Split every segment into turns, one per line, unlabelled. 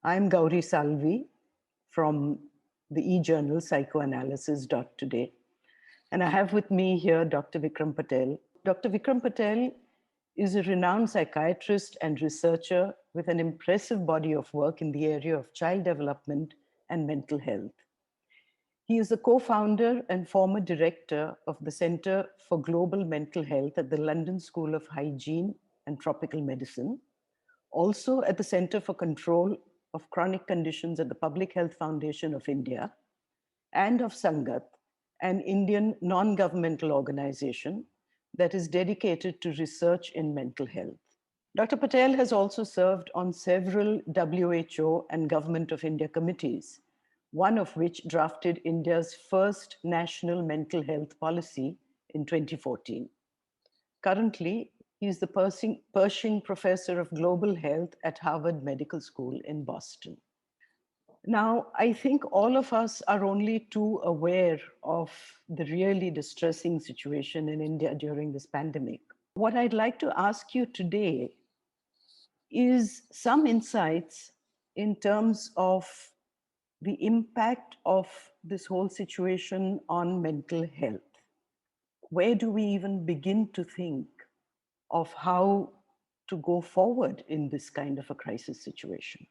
I'm Gouri Salvi from the e-journal Psychoanalysis.today. And I have with me here Dr. Vikram Patel. Dr. Vikram Patel is a renowned psychiatrist and researcher with an impressive body of work in the area of child development and mental health. He is the co-founder and former director of the Center for Global Mental Health at the London School of Hygiene and Tropical Medicine, also at the Center for Control of Chronic Conditions at the Public Health Foundation of India, and of Sangat, an Indian non-governmental organization that is dedicated to research in mental health. Dr. Patel has also served on several WHO and Government of India committees, one of which drafted India's first national mental health policy in 2014. Currently, he is the Pershing Professor of Global Health at Harvard Medical School in Boston. Now, I think all of us are only too aware of the really distressing situation in India during this pandemic. What I'd like to ask you today is some insights in terms of the impact of this whole situation on mental health. Where do we even begin to think of how to go forward in this kind of a crisis situation?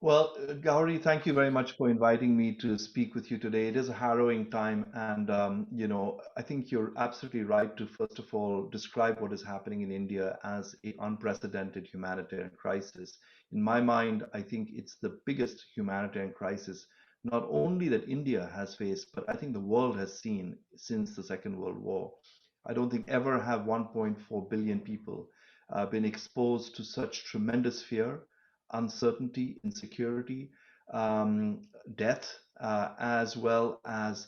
Well, Gauri, thank you very much for inviting me to speak with you today. It is a harrowing time, and I think you're absolutely right to first of all describe what is happening in India as an unprecedented humanitarian crisis. In my mind, I think it's the biggest humanitarian crisis not only that India has faced, but I think the world has seen since the Second World War. I don't think ever have 1.4 billion people been exposed to such tremendous fear, uncertainty, insecurity, death, as well as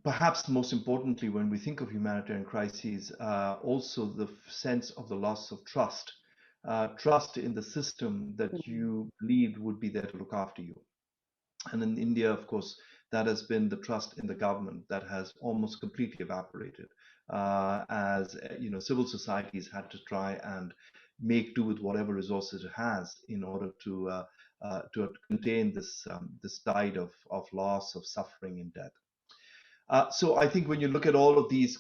perhaps most importantly, when we think of humanitarian crises, also the sense of the loss of trust, trust in the system that you believed would be there to look after you. And in India, of course, that has been the trust in the government that has almost completely evaporated, as civil societies had to try and make do with whatever resources it has in order to contain this tide of loss, of suffering, and death. So I think when you look at all of these,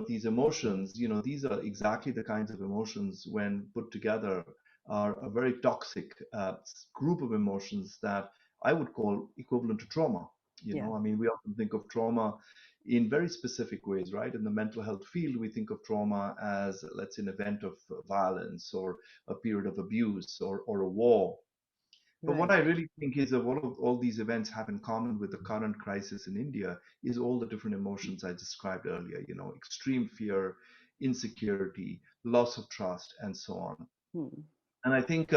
these emotions, these are exactly the kinds of emotions when put together are a very toxic group of emotions that I would call equivalent to trauma.
Yeah.
I mean, we often think of trauma in very specific ways, right? In the mental health field, we think of trauma as, let's say, an event of violence or a period of abuse or a war. But what
Right.
I really think is that what all these events have in common with the current crisis in India is all the different emotions I described earlier, extreme fear, insecurity, loss of trust, and so on.
Hmm.
And I think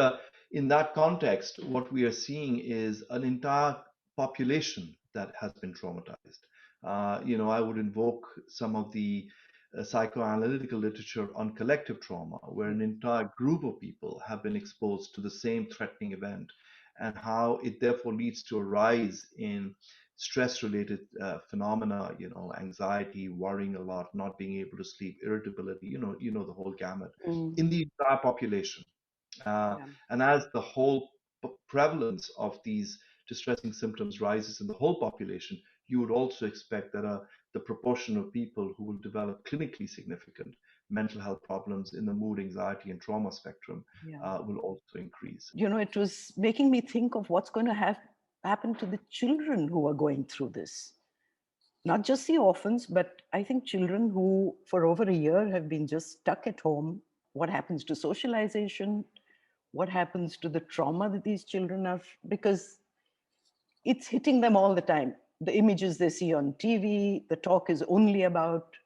in that context, what we are seeing is an entire population that has been traumatized. I would invoke some of the psychoanalytical literature on collective trauma, where an entire group of people have been exposed to the same threatening event, and how it therefore leads to a rise in stress-related phenomena, anxiety, worrying a lot, not being able to sleep, irritability, the whole gamut
Mm.
in the entire population.
Yeah.
And as the whole prevalence of these distressing symptoms rises in the whole population, you would also expect that the proportion of people who will develop clinically significant mental health problems in the mood, anxiety, and trauma spectrum
Yeah.
will also increase.
It was making me think of what's going to happen to the children who are going through this. Not just the orphans, but I think children who, for over a year, have been just stuck at home. What happens to socialization? What happens to the trauma that these children have? Because it's hitting them all the time. The images they see on TV, the talk is only about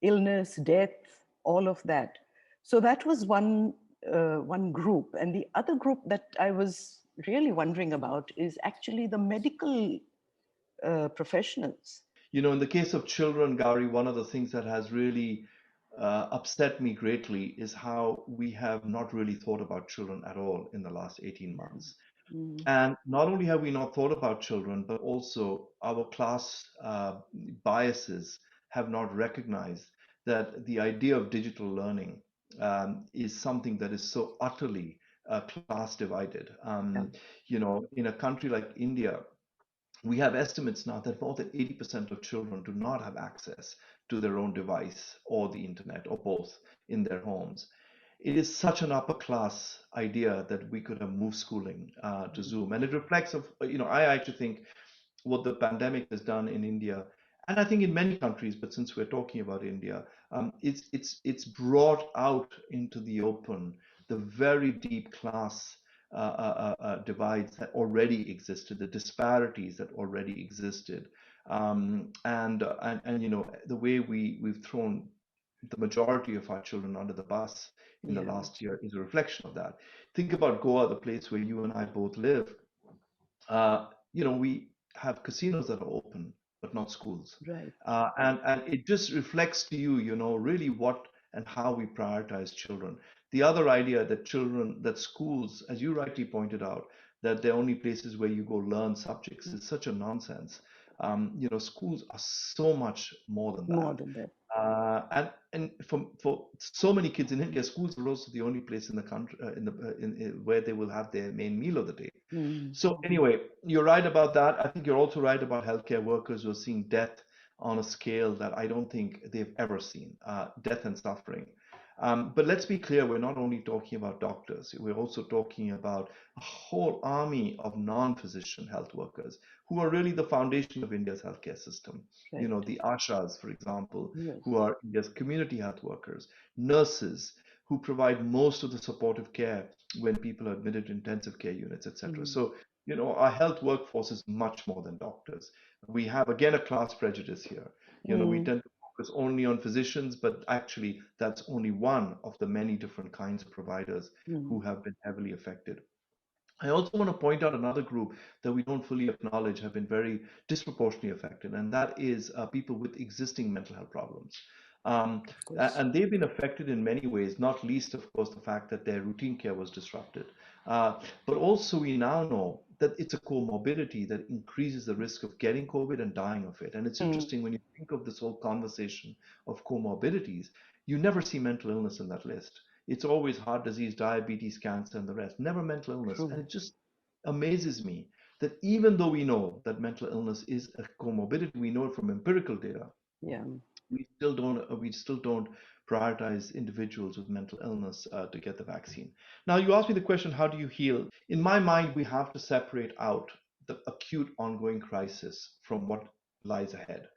illness, death, all of that. So that was one group, and the other group that I was really wondering about is actually the medical professionals.
In the case of children, Gauri, one of the things that has really upset me greatly is how we have not really thought about children at all in the last 18 months.
Mm.
And not only have we not thought about children, but also our class biases have not recognized that the idea of digital learning is something that is so utterly class divided.
Yeah.
In a country like India, we have estimates now that more than 80% of children do not have access to their own device or the internet or both in their homes. It is such an upper class idea that we could have moved schooling to Zoom, and it reflects of I actually think what the pandemic has done in India, and I think in many countries, but since we're talking about India, it's brought out into the open the very deep class divides that already existed, the disparities that already existed, and the way we've thrown the majority of our children under the bus in the
Yeah.
last year is a reflection of that. Think about Goa, the place where you and I both live. We have casinos that are open, but not schools.
Right.
And it just reflects to you, really what and how we prioritize children. The other idea that schools, as you rightly pointed out, that they're only places where you go learn subjects is such a nonsense. Schools are so much more than that.
More than that.
And for so many kids in India, schools are also the only place in the country where they will have their main meal of the day. So anyway, you're right about that. I think you're also right about healthcare workers who are seeing death on a scale that I don't think they've ever seen, death and suffering. But let's be clear, we're not only talking about doctors, we're also talking about a whole army of non-physician health workers who are really the foundation of India's healthcare system.
Right.
The ashas, for example,
Yes.
who are India's community health workers, nurses who provide most of the supportive care when people are admitted to intensive care units, etc. So, our health workforce is much more than doctors. We have, again, a class prejudice here. We tend to focus only on physicians, but actually that's only one of the many different kinds of providers who have been heavily affected. I also want to point out another group that we don't fully acknowledge have been very disproportionately affected, and that is people with existing mental health problems. And they've been affected in many ways, not least, of course, the fact that their routine care was disrupted. But also, we now know that it's a comorbidity that increases the risk of getting COVID and dying of it. And it's interesting when you think of this whole conversation of comorbidities, you never see mental illness in that list. It's always heart disease, diabetes, cancer, and the rest, never mental illness. And it just amazes me that even though we know that mental illness is a comorbidity, we know it from empirical data.
Yeah.
We still don't prioritize individuals with mental illness to get the vaccine. Now, you asked me the question, how do you heal? In my mind, we have to separate out the acute ongoing crisis from what lies ahead.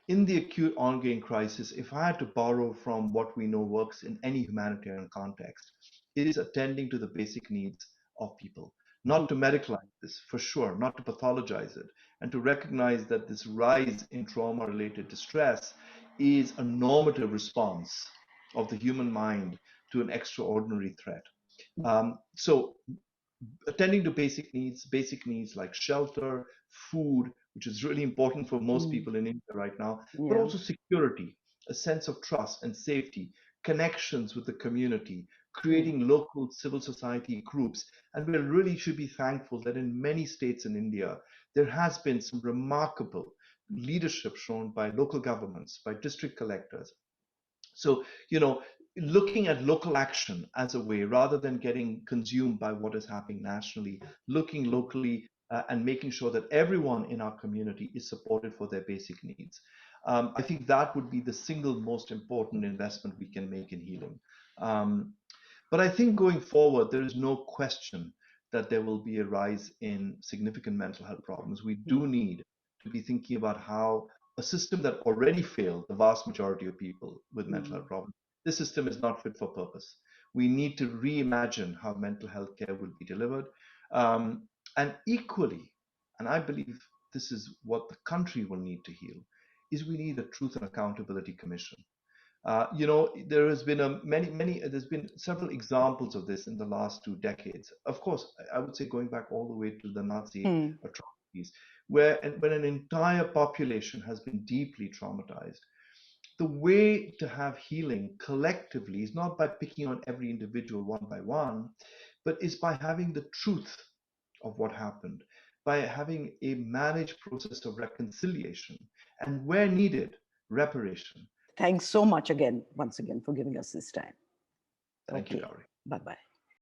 In the acute ongoing crisis, if I had to borrow from what we know works in any humanitarian context, it is attending to the basic needs of people. Not to medicalize this, for sure, not to pathologize it, and to recognize that this rise in trauma-related distress is a normative response of the human mind to an extraordinary threat. So attending to basic needs like shelter, food, which is really important for most people in India right now, but also security, a sense of trust and safety, connections with the community, creating local civil society groups. And we really should be thankful that in many states in India, there has been some remarkable leadership shown by local governments, by district collectors. So, looking at local action as a way, rather than getting consumed by what is happening nationally, looking locally and making sure that everyone in our community is supported for their basic needs. I think that would be the single most important investment we can make in healing. But I think going forward, there is no question that there will be a rise in significant mental health problems. We do need to be thinking about how a system that already failed the vast majority of people with mental health problems, this system is not fit for purpose. We need to reimagine how mental health care will be delivered. And equally, and I believe this is what the country will need to heal, is we need a Truth and Accountability Commission. There has been there's been several examples of this in the last 2 decades. Of course, I would say going back all the way to the Nazi atrocities, when an entire population has been deeply traumatized. The way to have healing collectively is not by picking on every individual one by one, but is by having the truth of what happened, by having a managed process of reconciliation, and where needed, reparation.
Thanks so much once again, for giving us this time.
Thank you, Gouri.
Bye-bye.